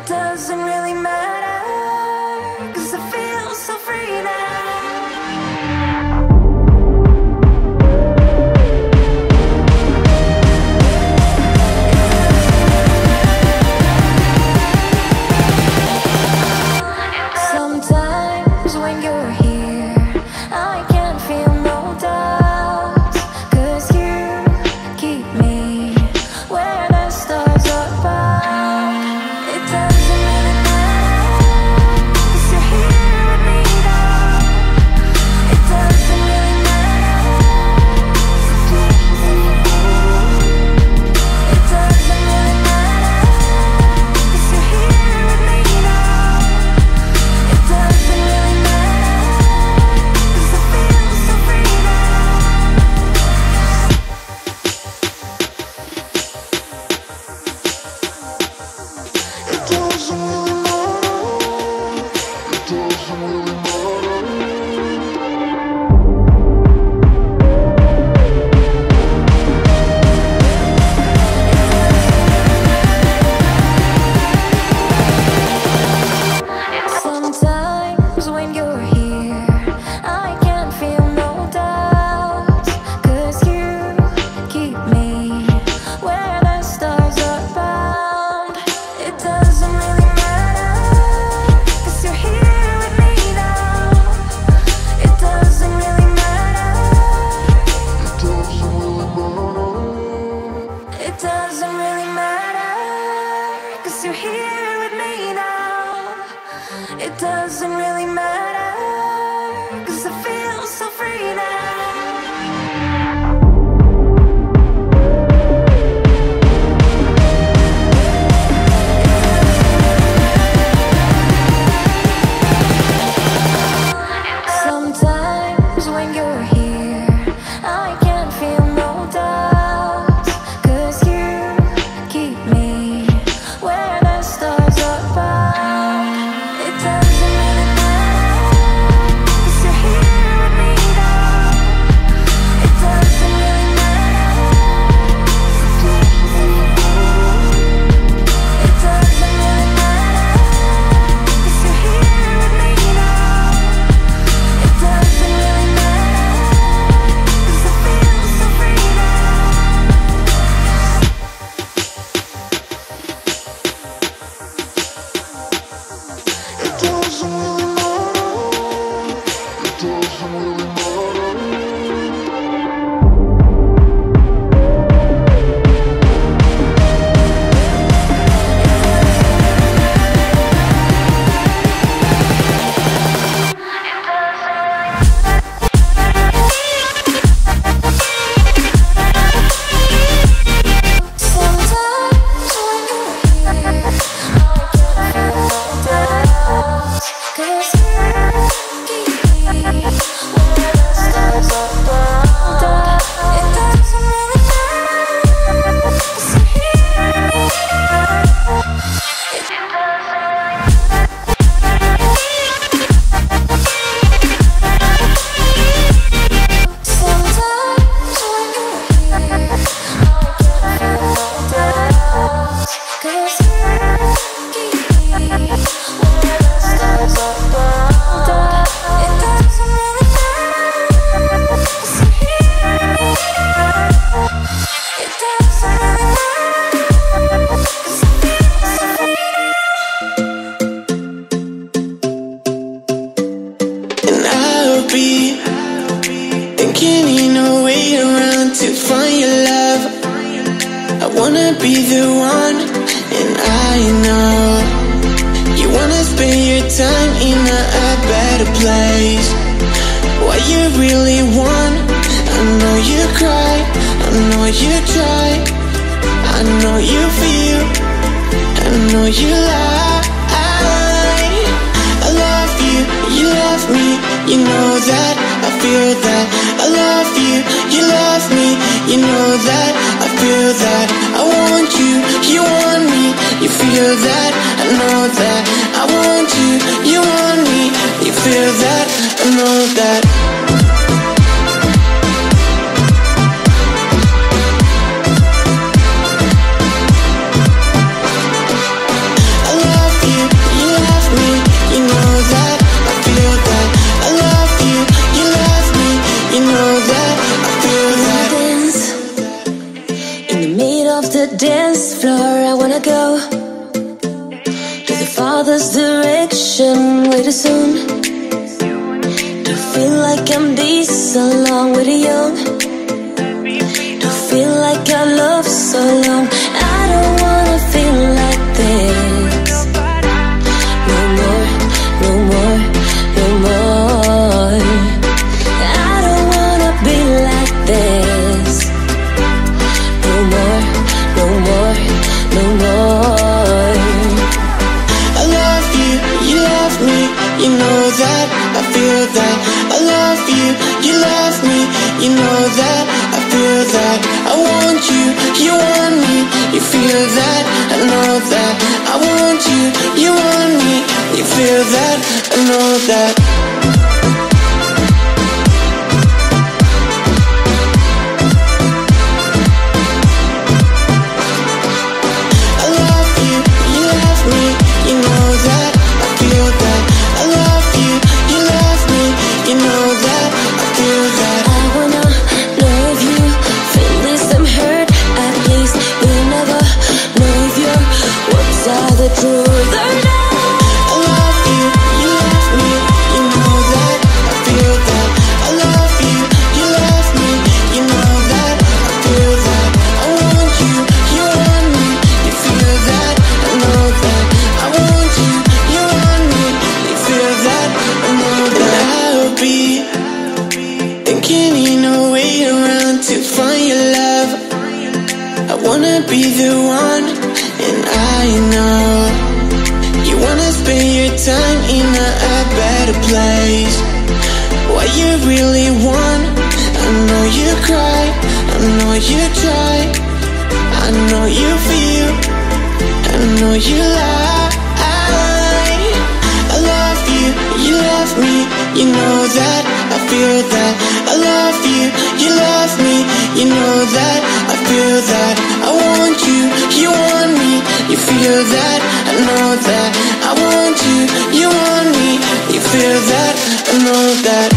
doesn't really matter, 'cause I feel so free now. Sometimes when you're here, I can't feel no doubts, 'cause you keep me where the stars are bound. It doesn't really matter, 'cause you're here with me now. It doesn't really matter. It doesn't really matter, 'cause you're here with me now. It doesn't really matter, 'cause I feel so free now. It doesn't really matter. It doesn't really Sometimes when you're here, I can't feel no doubts, 'cause you keep me where the stars are bound. It doesn't really matter, 'cause you're here with me now. It doesn't really matter. It doesn't really matter. It doesn't really matter, 'cause you're here with me now. It doesn't really matter, 'cause I feel so free now. Sometimes when you're here, I can't feel no doubts, 'cause you keep me where the stars are bound. It doesn't really matter, 'cause you're here with me now. It doesn't really matter. It doesn't really matter, 'cause you're here with me now. It doesn't really matter, 'cause I feel so free now. It doesn't really matter. It doesn't really matter. Sometimes when you're here, I can't feel no doubts, 'cause you keep me where the stars are bound. It doesn't really matter, 'cause you're here with me now. It doesn't really Sometimes when you're here, I can't feel no doubts, 'cause you keep me where the stars are bound. It doesn't really matter, 'cause you're here with me now. It doesn't really matter, 'cause I feel so free now. And I'll be thinking in a way around to find your love. I wanna be the one, and I know you wanna spend your time in a better place. What you really want, I know you cry, I know you try, I know you feel, I know you lie. I love you, you love me, you know that, I feel that. I love you, you love me, you know that, I feel that. I want you, you want me, you feel that, I know that. I want you, you want me, you feel that, I know that. I love you know that I feel that. Dance in the middle of the dance floor. I wanna go to the farthest direction way too soon. To feel like I'm this along with the young. To feel like I love so long. I don't wanna feel like this. No more, no more, no more. I don't wanna be like this. No more, no more, no more. I love you, you love me, you know that, I feel that. I love you, you love me, you know that, I feel that. I want you, you want me, you feel that, I know that. I want you, you want me, you feel that, I know that. I love you, you love me, you know that, I feel that. I love you, you love me, you know that, I feel that. I wanna know if you feel this I'm hurt. At least we'll never know if your words are the truth or not. I love you, you love me, you know that, I feel that. I love you, you love me, you know that, I feel that. I want you, you want me, you feel that, I know that. I want you, you want me, you feel that, I know that. I'll be thinking in a way around to find your love. I wanna be the one, and I know you wanna spend your time in a better place. What you really want, I know you cry, I know you try, I know you feel, I know you lie. I love you, you love me, you know that, I feel that. I love you, you love me, you know that, I feel that. I want you, you want me, you feel that, I know that. I want you, you want me, you feel that, I know that.